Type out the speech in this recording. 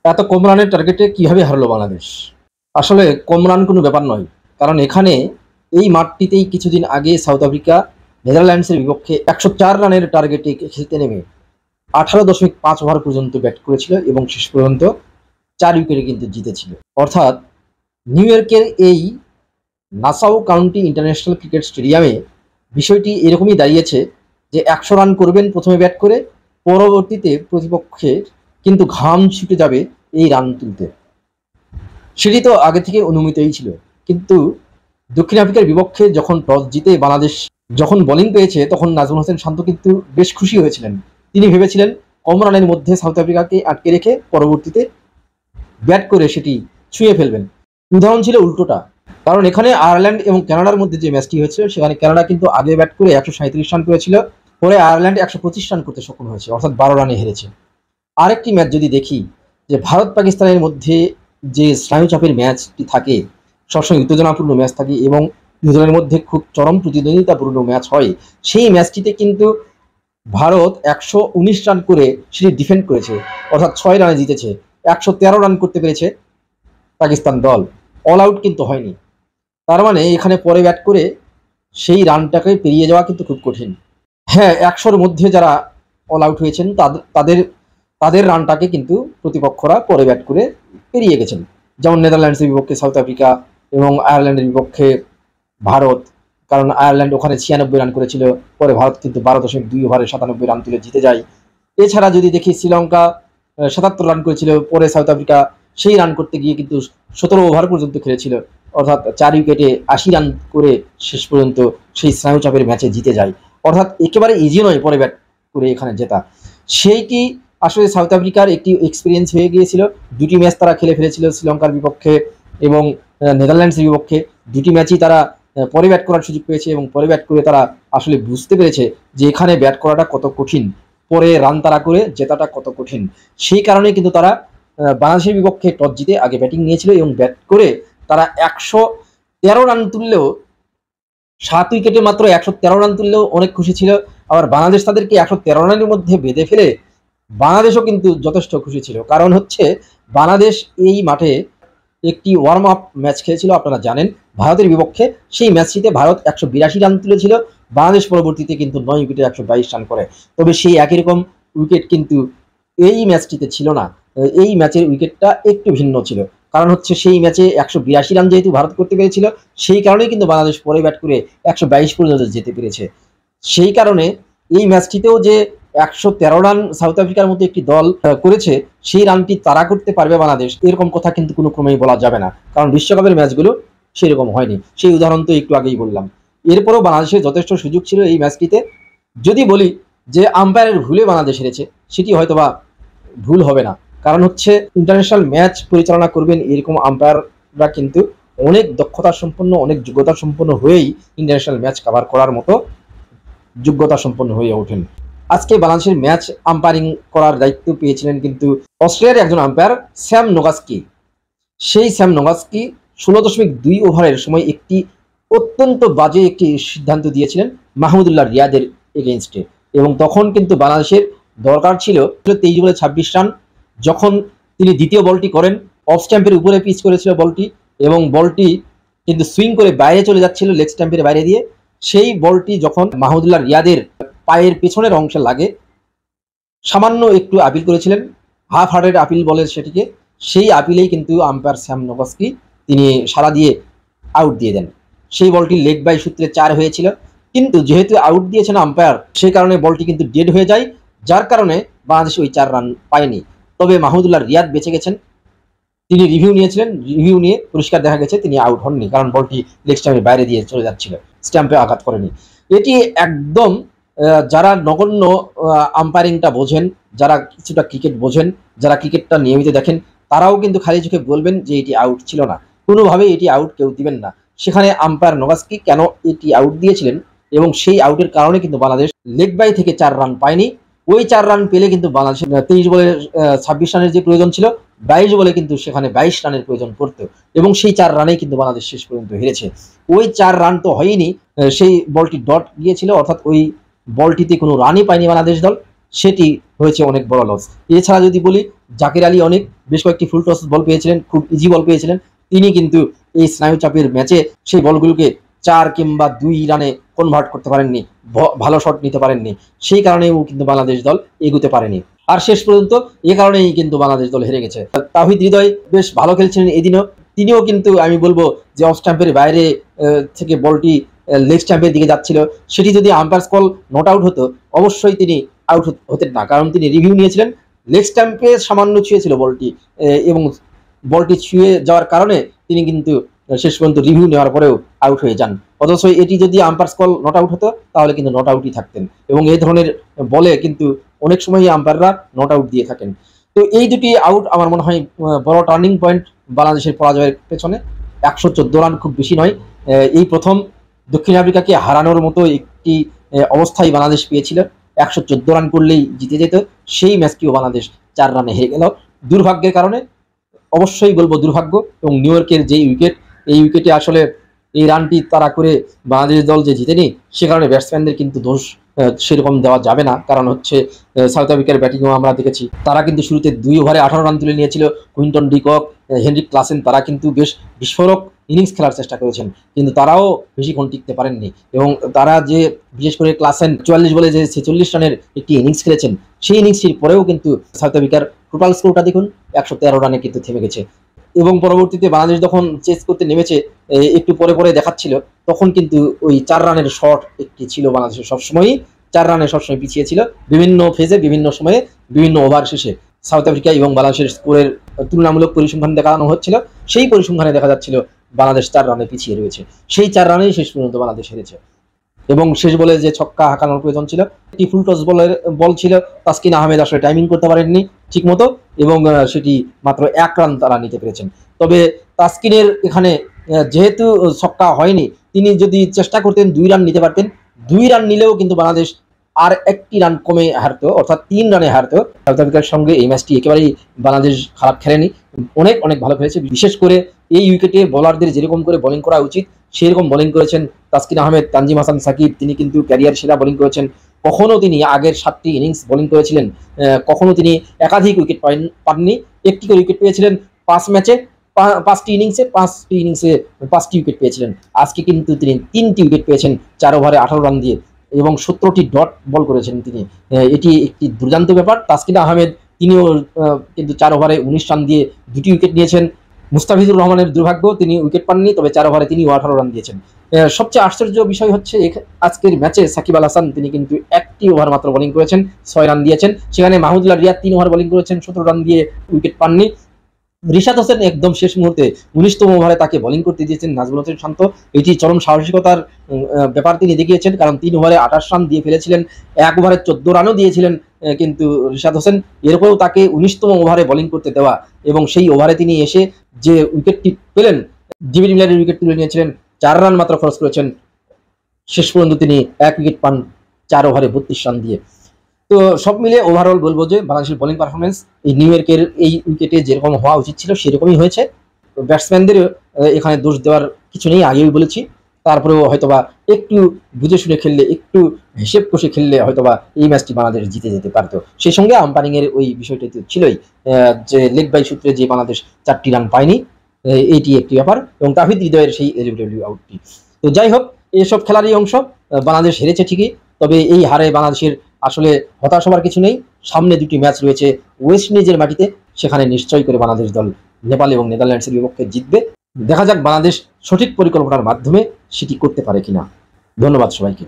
এত কম রানের টার্গেটে কিভাবে হারলো বাংলাদেশ? আসলে কম রান কোনো ব্যাপার নয়। কারণ এখানে এই মাঠটিতেই কিছুদিন আগে সাউথ আফ্রিকা নেদারল্যান্ডসের বিপক্ষে ১০৪ রানের টার্গেটে খেলতে নেমে ১৮.৫ ওভার পর্যন্ত ব্যাট করেছিল এবং শেষ পর্যন্ত ৪ উইকেটে কিন্তু জিতেছিল। অর্থাৎ নিউ ইয়র্কের এই নাসাউ কাউন্টি ইন্টারন্যাশনাল ক্রিকেট স্টেডিয়ামে বিষয়টি এরকমই দাঁড়িয়েছে যে ১০০ রান করবেন প্রথমে ব্যাট করে, পরবর্তীতে প্রতিপক্ষের কিন্তু ঘাম ছুটে যাবে এই রান তুলতে। সেটি তো আগে থেকে অনুমিতই ছিল। কিন্তু দক্ষিণ আফ্রিকার বিপক্ষে যখন টস জিতে বাংলাদেশ যখন বোলিং পেয়েছে, তখন নাজমুল হোসেন শান্ত কিন্তু বেশ খুশি হয়েছিলেন। তিনি ভেবেছিলেন কম রানের মধ্যে সাউথ আফ্রিকাকে আটকে রেখে পরবর্তীতে ব্যাট করে সেটি ছুঁয়ে ফেলবেন। উদাহরণ ছিল উল্টোটা। কারণ এখানে আয়ারল্যান্ড এবং কানাডার মধ্যে যে ম্যাচটি হয়েছিল, সেখানে কানাডা কিন্তু আগে ব্যাট করে ১৩৭ রান করেছিল, পরে আয়ারল্যান্ড ১২৫ রান করতে সক্ষম হয়েছে, অর্থাৎ ১২ রানে হেরেছে। আরেকটি ম্যাচ যদি দেখি, যে ভারত পাকিস্তানের মধ্যে যে স্নায়ুচাপের ম্যাচটি থাকে, সবসময় উত্তেজনাপূর্ণ ম্যাচ থাকে এবং দুজনের মধ্যে খুব চরম প্রতিদ্বন্দ্বিতাপূর্ণ ম্যাচ হয়, সেই ম্যাচটিতে কিন্তু ভারত ১১৯ রান করে সেটি ডিফেন্ড করেছে, অর্থাৎ ৬ রানে জিতেছে। ১১৩ রান করতে পেরেছে পাকিস্তান দল, অল আউট কিন্তু হয়নি। তার মানে এখানে পরে ব্যাট করে সেই রানটাকে পেরিয়ে যাওয়া কিন্তু খুব কঠিন। হ্যাঁ, ১০০-র মধ্যে যারা অল আউট হয়েছেন তাদের তাদের রানটাকে কিন্তু প্রতিপক্ষরা পরে ব্যাট করে পেরিয়ে গেছেন। যেমন নেদারল্যান্ডসের বিপক্ষে সাউথ আফ্রিকা এবং আয়ারল্যান্ডের বিপক্ষে ভারত। কারণ আয়ারল্যান্ড ওখানে ৯৬ রান করেছিল, পরে ভারত কিন্তু ১২.২ ওভারে ৯৭ রান তুলে জিতে যায়। এছাড়া যদি দেখি, শ্রীলঙ্কা ৭৭ রান করেছিল, পরে সাউথ আফ্রিকা সেই রান করতে গিয়ে কিন্তু ১৭ ওভার পর্যন্ত খেলেছিল, অর্থাৎ ৪ উইকেটে ৮০ রান করে শেষ পর্যন্ত সেই স্নায়ুচাপের ম্যাচে জিতে যায়। অর্থাৎ একেবারে ইজি নয় পরে ব্যাট করে এখানে জেতা। সেইটি আসলে সাউথ আফ্রিকার একটি এক্সপিরিয়েন্স হয়ে গিয়েছিল। দুটি ম্যাচ তারা খেলে ফেলেছিল, শ্রীলঙ্কার বিপক্ষে এবং নেদারল্যান্ডসের বিপক্ষে। দুটি ম্যাচই তারা পরে ব্যাট করার সুযোগ পেয়েছে এবং পরে ব্যাট করে তারা আসলে বুঝতে পেরেছে যে এখানে ব্যাট করাটা কত কঠিন, পরে রান তারা করে জেতাটা কত কঠিন। সেই কারণে কিন্তু তারা বাংলাদেশের বিপক্ষে টস জিতে আগে ব্যাটিং নিয়েছিল এবং ব্যাট করে তারা ১১৩ রান তুললেও, ৭ উইকেটে মাত্র ১১৩ রান তুললেও অনেক খুশি ছিল। আবার বাংলাদেশ তাদেরকে ১১৩ রানের মধ্যে বেঁধে ফেলে বাংলাদেশও কিন্তু যথেষ্ট খুশি ছিল। কারণ হচ্ছে বাংলাদেশ এই মাঠে একটি ওয়ার্ম আপ ম্যাচ খেলেছিল, আপনারা জানেন, ভারতের বিপক্ষে। সেই ম্যাচটিতে ভারত ১৮২ রান তুলেছিল, বাংলাদেশ পরবর্তীতে কিন্তু ৯ উইকেটে ১২২ রান করে। তবে সেই একই রকম উইকেট কিন্তু এই ম্যাচটিতে ছিল না। এই ম্যাচের উইকেটটা একটু ভিন্ন ছিল। কারণ হচ্ছে সেই ম্যাচে ১৮২ রান যেহেতু ভারত করতে পেরেছিল, সেই কারণেই কিন্তু বাংলাদেশ পরে ব্যাট করে ১২২ পর্যন্ত যেতে পেরেছে। সেই কারণে এই ম্যাচটিতেও যে ১১৩ রান সাউথ আফ্রিকার মতো একটি দল করেছে, সেই রানটি তারা করতে পারবে বাংলাদেশ, এরকম কথা কিন্তু কোনো ক্রমেই বলা যাবে না। কারণ বিশ্বকাপের ম্যাচগুলো সেরকম হয়নি। সেই উদাহরণ তো একটু আগেই বললাম। এরপরও বাংলাদেশের যথেষ্ট সুযোগ ছিল এই ম্যাচটিতে। যদি বলি যে আম্পায়ারের ভুলে বাংলাদেশ হেরেছে, সেটি হয়তোবা ভুল হবে না। কারণ হচ্ছে ইন্টারন্যাশনাল ম্যাচ পরিচালনা করবেন এরকম আম্পায়াররা কিন্তু অনেক দক্ষতা সম্পন্ন, অনেক যোগ্যতা সম্পন্ন হয়েই ইন্টারন্যাশনাল ম্যাচ কভার করার মতো যোগ্যতা সম্পন্ন হয়ে ওঠেন। আজকে বাংলাদেশের ম্যাচ আম্পায়ারিং করার দায়িত্ব পেয়েছিলেন কিন্তু অস্ট্রেলিয়ার একজন আম্পায়ার স্যাম নোগাস্কি। সেই স্যাম নোগাস্কি ১৬.২ ওভারের সময় একটি অত্যন্ত বাজে একটি সিদ্ধান্ত দিয়েছিলেন মাহমুদুল্লাহ রিয়াদের এগেইনস্টে, এবং তখন কিন্তু বাংলাদেশের দরকার ছিল ২৩ বলে ২৬ রান। যখন তিনি দ্বিতীয় বলটি করেন, অফ স্ট্যাম্পের উপরে পিচ করেছিল বলটি, এবং বলটি কিন্তু সুইং করে বাইরে চলে যাচ্ছিল লেগ স্ট্যাম্পের বাইরে দিয়ে। সেই বলটি যখন মাহমুদুল্লাহ রিয়াদের পায়ের পেছনের অংশে লাগে, সামান্য একটু আপিল করেছিলেন, হাফ হার্টেড আপিল বলে সেটিকে। সেই আপিলেই কিন্তু আম্পায়ার স্যাম নোগাস্কি তিনি সাড়া দিয়ে আউট দিয়ে দেন। সেই বলটি লেগ বাই সূত্রে ৪ হয়েছিল, কিন্তু যেহেতু আউট দিয়েছেন আম্পায়ার, সেই কারণে বলটি কিন্তু ডেড হয়ে যায়, যার কারণে বাংলাদেশ ওই ৪ রান পায়নি। তবে মাহমুদুল্লাহ রিয়াদ বেঁচে গেছেন। তিনি রিভিউ নিয়েছিলেন, রিভিউ নিয়ে পরিষ্কার দেখা গেছে তিনি আউট হননি, কারণ বলটি লেগ স্ট্যাম্পের বাইরে দিয়ে চলে যাচ্ছিল, স্ট্যাম্পে আঘাত করেনি। এটি একদম যারা নগণ্য আম্পায়ারিংটা বোঝেন, যারা কিছুটা ক্রিকেট বোঝেন, যারা ক্রিকেটটা নিয়মিত দেখেন, তারাও কিন্তু খালি চোখে বলবেন যে এটি আউট ছিল না। কোনোভাবেই এটি আউট কেউ দিবেন না। সেখানে আম্পায়ার নোগাস্কি কেন এটি আউট দিয়েছিলেন, এবং সেই আউটের কারণে কিন্তু বাংলাদেশ লেগ বাই থেকে ৪ রান পায়নি। ওই ৪ রান পেলে কিন্তু বাংলাদেশের ২৩ বলে ২৬ রানের যে প্রয়োজন ছিল, ২২ বলে কিন্তু সেখানে ২২ রানের প্রয়োজন পড়তো, এবং সেই ৪ রানেই কিন্তু বাংলাদেশ শেষ পর্যন্ত হেরেছে। ওই ৪ রান তো হয়নি, সেই বলটি ডট গিয়েছিল, অর্থাৎ ওই বলটিতে কোনো রানই পায়নি বাংলাদেশ দল। সেটি হয়েছে অনেক বড় লস। এছাড়া যদি বলি, জাকির আলী অনেক বেশ কয়েকটি ফুল টস বল পেয়েছিলেন, খুব ইজি বল পেয়েছিলেন। তিনি কিন্তু এই স্নায়ু চাপের ম্যাচে সেই বলগুলোকে 4 কিংবা 2 রানে কনভার্ট করতে পারেননি, ভালো শট নিতে পারেননি। সেই কারণেও কিন্তু বাংলাদেশ দল এগোতে পারেনি। আর শেষ পর্যন্ত এ কারণেই কিন্তু বাংলাদেশ দল হেরে গেছে। তাওহিদ হৃদয় বেশ ভালো খেলছিলেন এদিনও, তিনিও কিন্তু আমি বলবো যে অফ স্ট্যাম্পের বাইরে থেকে বলটি লেগ স্ট্যাম্পের দিকে যাচ্ছিল, সেটি যদি আম্পায়ার্স কল নট আউট হতো অবশ্যই তিনি আউট হতেন না, কারণ তিনি রিভিউ নিয়েছিলেন। লেগ স্ট্যাম্পে সামান্য ছুঁয়েছিল বলটি, এবং বলটি ছুঁয়ে যাওয়ার কারণে তিনি কিন্তু শেষ পর্যন্ত রিভিউ নেওয়ার পরেও আউট হয়ে যান। অথচ এটি যদি আম্পায়ার্স কল নট আউট হতো তাহলে কিন্তু নট আউটই থাকতেন, এবং এই ধরনের বলে কিন্তু অনেক সময়ই আম্পায়াররা নট আউট দিয়ে থাকেন। তো এই দুটি আউট আমার মনে হয় বড় টার্নিং পয়েন্ট বাংলাদেশের পরাজয়ের পেছনে। 114 রান খুব বেশি নয়, এই প্রথম দক্ষিণ আফ্রিকাকে হারানোর মতো একটি অবস্থায় বাংলাদেশ পেয়েছিল। 114 রান করলেই জিতে যেত, সেই ম্যাচটিও বাংলাদেশ 4 রানে হেরে গেল দুর্ভাগ্যের কারণে। অবশ্যই বলবো দুর্ভাগ্য। এবং নিউ ইয়র্কের যেই উইকেট, এই উইকেটে আসলে এই রানটি তারা করে বাংলাদেশ দল যে জিতেনি, সে কারণে ব্যাটসম্যানদের কিন্তু দোষ সেরকম দেওয়া যাবে না। কারণ হচ্ছে সাউথ আফ্রিকার ব্যাটিংও আমরা দেখেছি, তারা কিন্তু শুরুতে 2 ওভারে 18 রান তুলে নিয়েছিল। কুইন্টন ডিকক, হেনরিক ক্লাসেন তারা কিন্তু বেশ বিস্ফোরক ইনিংস খেলার চেষ্টা করেছেন, কিন্তু তারাও বেশিক্ষণ টিকতে পারেননি। এবং তারা যে বিশেষ করে ক্লাসেন 44 বলে যে 46 রানের একটি ইনিংস খেলেছেন, সেই ইনিংসটির পরেও কিন্তু সাউথ আফ্রিকার টোটাল স্কোরটা দেখুন 113 রানে কিন্তু থেমে গেছে। এবং পরবর্তীতে বাংলাদেশ যখন চেস করতে নেমেছে, একটু পরে পরে দেখাচ্ছিল, তখন কিন্তু ওই 4 রানের শট একটি ছিল বাংলাদেশের, সবসময়ই 4 রানে সবসময় পিছিয়ে ছিল। বিভিন্ন ফেজে, বিভিন্ন সময়ে, বিভিন্ন ওভার শেষে সাউথ আফ্রিকা এবং বাংলাদেশের স্কোরের তুলনামূলক পরিসংখ্যান দেখানো হচ্ছিল, সেই পরিসংখ্যানে দেখা যাচ্ছিল বাংলাদেশ 4 রানে পিছিয়ে রয়েছে। সেই 4 রানেই শেষ পর্যন্ত বাংলাদেশ হেরেছে। এবং শেষ বলে যে ছক্কা হাঁকানোর প্রয়োজন ছিল, একটি ফুল টস বল ছিল, তাসকিন আহমেদ আসলে টাইমিং করতে পারেননি ঠিক মতো, এবং সেটি মাত্র 1 রান তারা নিতে পেরেছেন। তবে তাসকিনের এখানে যেহেতু ছক্কা হয়নি, তিনি যদি চেষ্টা করতেন 2 রান নিতে পারতেন। 2 রান নিলেও কিন্তু বাংলাদেশ আর একটি রান কমে হারতো, অর্থাৎ 3 রানে হারতো। সাউথ আফ্রিকার সঙ্গে এই ম্যাচটি একেবারেই বাংলাদেশ খারাপ খেলেনি, অনেক অনেক ভালো খেলেছে। বিশেষ করে এই উইকেটে বোলারদের যেরকম করে বোলিং করা উচিত সেরকম বোলিং করেছেন তাসকিন আহমেদ, তানজিম হাসান সাকিব। তিনি কিন্তু ক্যারিয়ার সেরা বোলিং করেছেন। কখনো তিনি আগের 7টি ইনিংস বোলিং করেছিলেন, কখনো তিনি একাধিক উইকেট পাননি। একটি করে উইকেট পেয়েছিলেন 5 ম্যাচে, 5টি ইনিংসে 5টি উইকেট পেয়েছিলেন। আজকে কিন্তু তিনি 3টি উইকেট পেয়েছেন 4 ওভারে 18 রান দিয়ে, এবং 17টি ডট বল করেছেন তিনি। এটি একটি দুর্দান্ত ব্যাপার। তাসকিন আহমেদ তিনিও কিন্তু 4 ওভারে 19 রান দিয়ে 2টি উইকেট নিয়েছেন। মুস্তাফিজুর রহমানের দুর্ভাগ্য, তিনি উইকেট পাননি, তবে 4 ওভারে তিনি 18 রান দিয়েছেন। সবচেয়ে আশ্চর্য বিষয় হচ্ছে আজকের ম্যাচে সাকিব আল হাসান তিনি কিন্তু 1টি ওভার মাত্র বোলিং করেছেন, 6 রান দিয়েছেন। সেখানে মাহমুদুল্লাহ রিয়াদ 3 ওভার বোলিং করেছেন, 17 রান দিয়ে উইকেট পাননি। রিশাদ হোসেন একদম শেষ মুহূর্তে 19তম ওভারে তাকে বোলিং করতে দিয়েছেন নাজমুল হোসেন শান্ত। এটি চরম সাহসিকতার ব্যাপার তিনি দেখিয়েছেন, কারণ 3 ওভারে 28 রান দিয়ে ফেলেছিলেন, 1 ওভারে 14 রানও দিয়েছিলেন কিন্তু রিশাদ হোসেন। এরপরেও তাকে 19তম ওভারে বোলিং করতে দেওয়া, এবং সেই ওভারে তিনি এসে যে উইকেটটি পেলেন, ডেভিড মিলারের উইকেট তুলে নিয়েছিলেন, 4 রান মাত্র খরচ করেছেন। শেষ পর্যন্ত তিনি 1 উইকেট পান 4 ওভারে 32 রান দিয়ে। তো সব মিলে ওভারঅল বলবো যে বাংলাদেশের বোলিং পারফরমেন্স এই নিউ ইয়র্কের এই উইকেটে যেরকম হওয়া উচিত ছিল সেরকমই হয়েছে। ব্যাটসম্যানদের এখানে দোষ দেওয়ার কিছু নেই, আগেই বলেছি। তারপরেও হয়তোবা একটু বুঝে শুনে খেললে, একটু হিসেব কষে খেললে হয়তোবা এই ম্যাচটি বাংলাদেশ জিতে যেতে পারতো। সেই সঙ্গে আম্পায়ারিং এর ওই বিষয়টি তো ছিলই, যে লেগ বাই সূত্রে যে বাংলাদেশ 4টি রান পায়নি, এইটি একটি ব্যাপার, এবং তাহিদ হৃদয়ের সেই এলবিডব্লিউ আউটটি। তো যাই হোক, এসব খেলারই অংশ। বাংলাদেশ হেরেছে ঠিকই, তবে এই হারে বাংলাদেশের আসলে হতাশ হওয়ার কিছু নেই। সামনে 2টি ম্যাচ রয়েছে ওয়েস্ট ইন্ডিজের মাটিতে, সেখানে নিশ্চয়ই করে বাংলাদেশ দল নেপাল এবং নেদারল্যান্ডসের বিপক্ষে জিতবে। দেখা যাক বাংলাদেশ সঠিক পরিকল্পনার মাধ্যমে সেটি করতে পারে কিনা। ধন্যবাদ সবাইকে।